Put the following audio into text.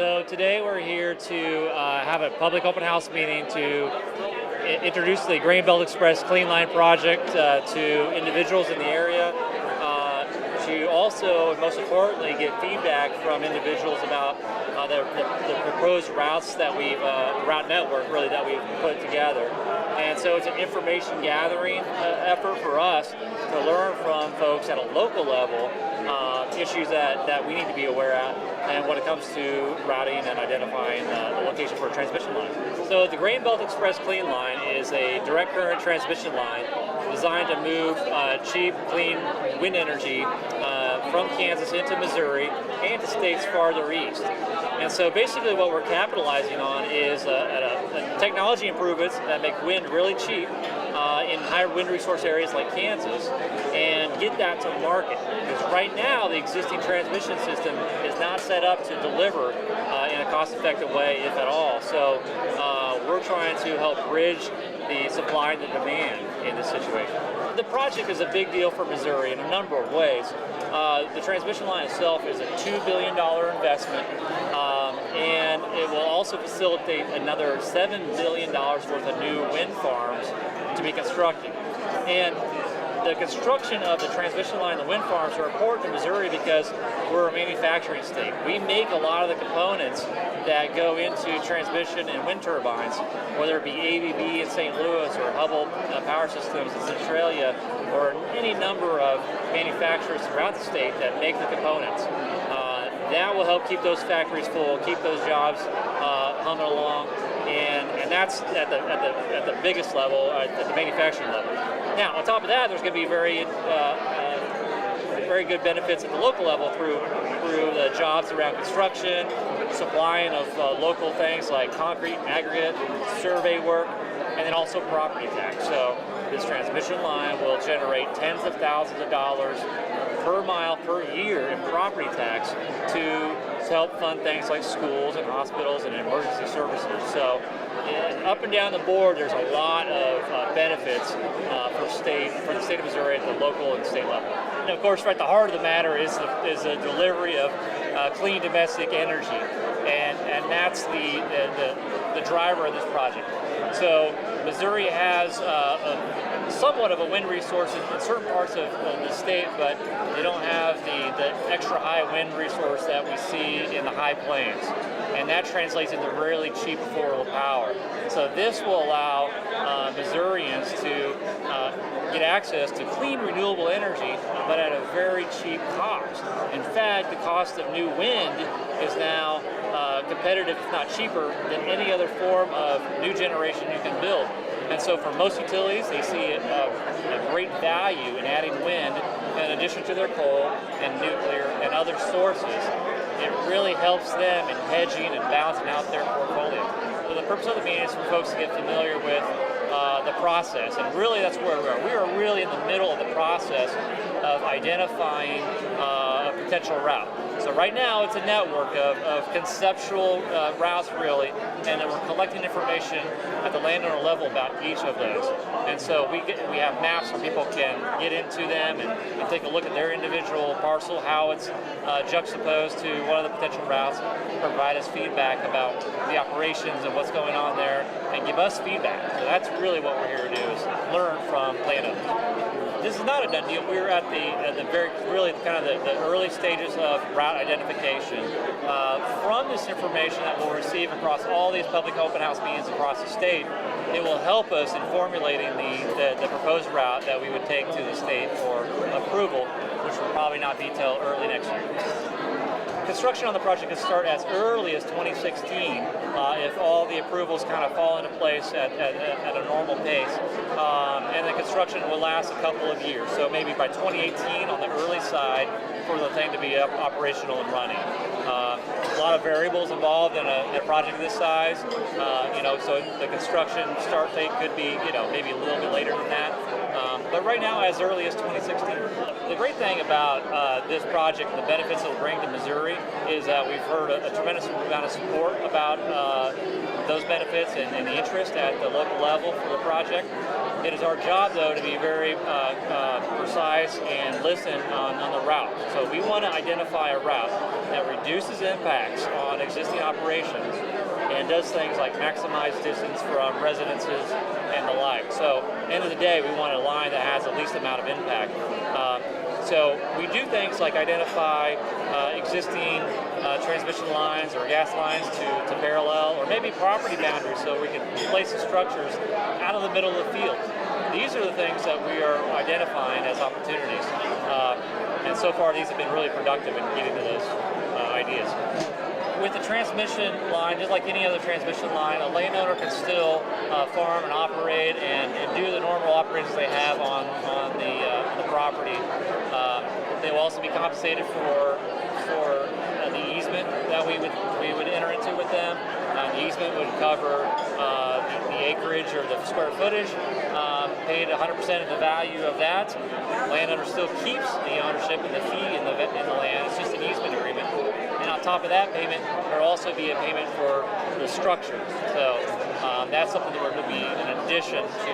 So today we're here to have a public open house meeting to introduce the Grain Belt Express Clean Line project to individuals in the area. To also, most importantly, get feedback from individuals about the proposed routes that route network really that we've put together. And so it's an information gathering effort for us to learn from folks at a local level issues that we need to be aware of, and when it comes to routing and identifying the location for a transmission line. So the Grain Belt Express Clean Line is a direct current transmission line designed to move cheap, clean wind energy from Kansas into Missouri and to states farther east. And so basically what we're capitalizing on is technology improvements that make wind really cheap in high wind resource areas like Kansas, and get that to market. Because right now the existing transmission system is not set up to deliver in a cost-effective way, if at all. So we're trying to help bridge the supply and the demand in this situation. The project is a big deal for Missouri in a number of ways. The transmission line itself is a $2 billion investment, and it will also facilitate another $7 billion worth of new wind farms to be constructed. And the construction of the transmission line and the wind farms are important to Missouri because we're a manufacturing state. We make a lot of the components that go into transmission and wind turbines, whether it be ABB in St. Louis or Hubbell Power Systems in Centralia, or any number of manufacturers throughout the state that make the components. That will help keep those factories full, keep those jobs humming along, and that's at the biggest level, at the manufacturing level. Now, on top of that, there's going to be very good benefits at the local level through the jobs around construction, supplying of local things like concrete, aggregate, survey work, and then also property tax. So this transmission line will generate tens of thousands of dollars per mile per year in property tax to help fund things like schools and hospitals and emergency services. So up and down the board, there's a lot of benefits for the state of Missouri at the local and state level. And of course, right at the heart of the matter is the delivery of clean domestic energy, and that's the driver of this project. So Missouri has somewhat of a wind resource in certain parts of the state, but they don't have the extra high wind resource that we see in the high plains. And that translates into really cheap, affordable power. So this will allow Missourians to get access to clean, renewable energy, but at a very cheap cost. In fact, the cost of new wind is now competitive, if not cheaper, than any other form of new generation you can build. And so for most utilities, they see a great value in adding wind in addition to their coal and nuclear and other sources. It really helps them in hedging and balancing out their portfolio. So the purpose of the meeting is for folks to get familiar with the process, and really that's where we are. We are really in the middle of the process of identifying a potential route. So right now it's a network of conceptual routes really, and then we're collecting information at the landowner level about each of those. And so we have maps where people can get into them and take a look at their individual parcel, how it's juxtaposed to one of the potential routes, provide us feedback about the operations and what's going on there, and give us feedback. So that's really what we're here to do, is learn from landowners. This is not a done deal. We're at the very, really kind of the early stages of route identification. From this information that we'll receive across all these public open house meetings across the state, it will help us in formulating the proposed route that we would take to the state for approval, which will probably not be till early next year. Construction on the project can start as early as 2016 if all the approvals kind of fall into place at a normal pace. And the construction will last a couple of years. So maybe by 2018 on the early side for the thing to be operational and running. A lot of variables involved in a project this size. So the construction start date could be, maybe a little bit later than that. But right now, as early as 2016. The great thing about this project and the benefits it will bring to Missouri is that we've heard a tremendous amount of support about those benefits and the interest at the local level for the project. It is our job, though, to be very precise and listen on the route. So we want to identify a route that reduces impact checks on existing operations and does things like maximize distance from residences and the like. So at the end of the day, we want a line that has the least amount of impact. So we do things like identify existing transmission lines or gas lines to parallel, or maybe property boundaries, so we can place the structures out of the middle of the field. These are the things that we are identifying as opportunities. And so far, these have been really productive in getting to those ideas. With the transmission line, just like any other transmission line, a landowner can still farm and operate and do the normal operations they have on the property. They will also be compensated for the easement that we would enter into with them. The easement would cover the acreage or the square footage, paid 100% of the value of that. Landowner still keeps the ownership and the fee in the land. It's just an easement agreement. And on top of that payment, there will also be a payment for the structure. So that's something that we're going to be in addition to